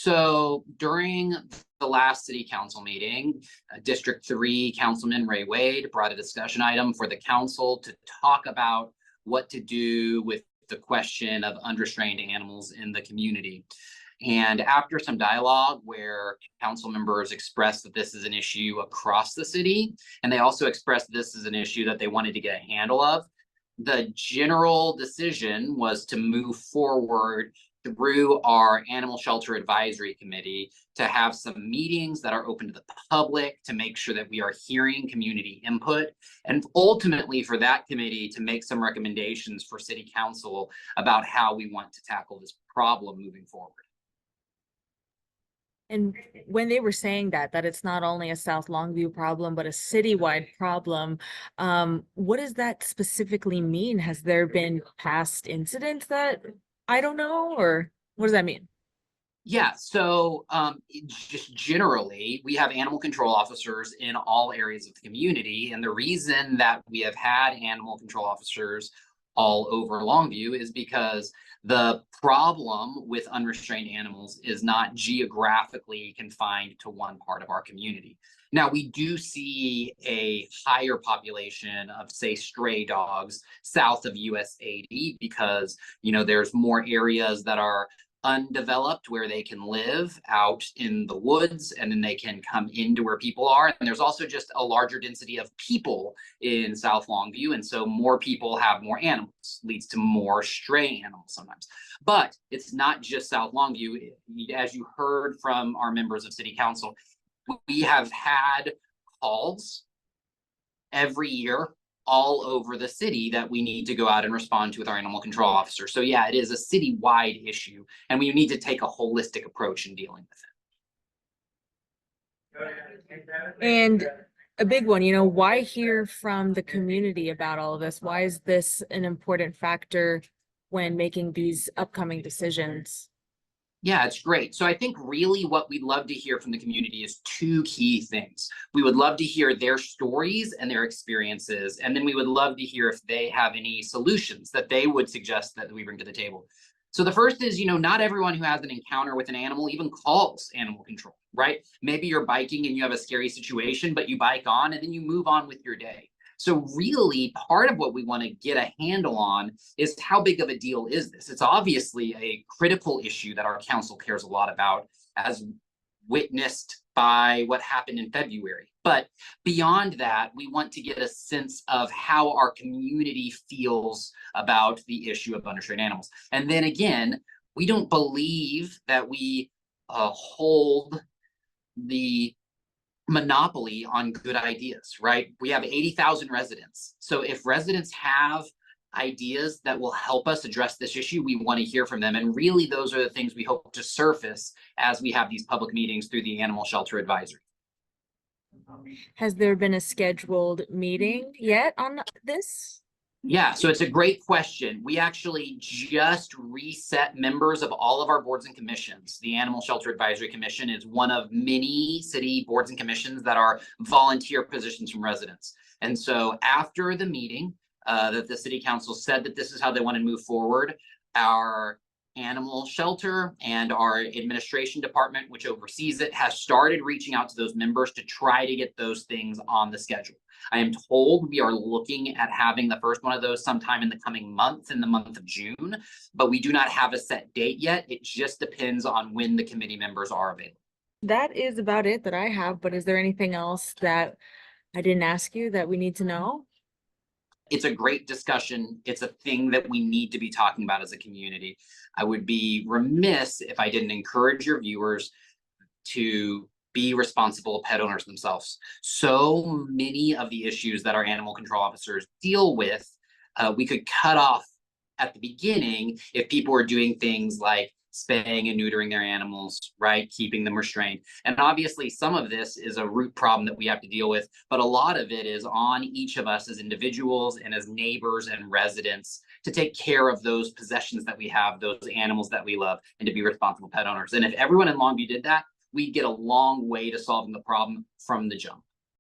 So during the last city council meeting, District 3 Councilman Wray Wade brought a discussion item for the council to talk about what to do with the question of unrestrained animals in the community. And after some dialogue where council members expressed that this is an issue across the city, and they also expressed this is an issue that they wanted to get a handle of, the general decision was to move forward through our Animal Shelter Advisory Committee to have some meetings that are open to the public to make sure that we are hearing community input, and ultimately for that committee to make some recommendations for City Council about how we want to tackle this problem moving forward. And when they were saying that it's not only a South Longview problem, but a citywide problem, what does that specifically mean? Has there been past incidents that I don't know, or what does that mean? Yeah, so just generally, we have animal control officers in all areas of the community. And the reason that we have had animal control officers all over Longview is because the problem with unrestrained animals is not geographically confined to one part of our community. Now, we do see a higher population of, say, stray dogs south of US 80 because, there's more areas that are undeveloped where they can live out in the woods, and then they can come into where people are. And there's also just a larger density of people in South Longview. And so more people have more animals, leads to more stray animals sometimes. But it's not just South Longview. As you heard from our members of City Council, we have had calls every year all over the city that we need to go out and respond to with our animal control officer. So yeah, it is a citywide issue, and we need to take a holistic approach in dealing with it. And a big one, why hear from the community about all of this? Why is this an important factor when making these upcoming decisions? Yeah, it's great. So I think really what we'd love to hear from the community is two key things. We would love to hear their stories and their experiences, and then we would love to hear if they have any solutions that they would suggest that we bring to the table. So the first is, not everyone who has an encounter with an animal even calls animal control, right? Maybe you're biking and you have a scary situation, but you bike on and then you move on with your day. So really, part of what we want to get a handle on is how big of a deal is this? It's obviously a critical issue that our council cares a lot about, as witnessed by what happened in February. But beyond that, we want to get a sense of how our community feels about the issue of unrestrained animals. And then again, we don't believe that we hold the monopoly on good ideas, right? We have 80,000 residents. So if residents have ideas that will help us address this issue, we want to hear from them. And really, those are the things we hope to surface as we have these public meetings through the Animal Shelter Advisory. Has there been a scheduled meeting yet on this? Yeah, so it's a great question. We actually just reset members of all of our boards and commissions. The Animal Shelter Advisory Commission is one of many city boards and commissions that are volunteer positions from residents. And so after the meeting that the City Council said that this is how they want to move forward, our animal shelter and our administration department, which oversees it, has started reaching out to those members to try to get those things on the schedule. I am told we are looking at having the first one of those sometime in the coming month, in the month of June, but we do not have a set date yet. It just depends on when the committee members are available. That is about it that I have, but is there anything else that I didn't ask you that we need to know? It's a great discussion. It's a thing that we need to be talking about as a community. I would be remiss if I didn't encourage your viewers to be responsible pet owners themselves. So many of the issues that our animal control officers deal with, we could cut off at the beginning if people were doing things like spaying and neutering their animals, right? Keeping them restrained. And obviously some of this is a root problem that we have to deal with, but a lot of it is on each of us as individuals and as neighbors and residents to take care of those possessions that we have, those animals that we love, and to be responsible pet owners. And if everyone in Longview did that, we'd get a long way to solving the problem from the jump.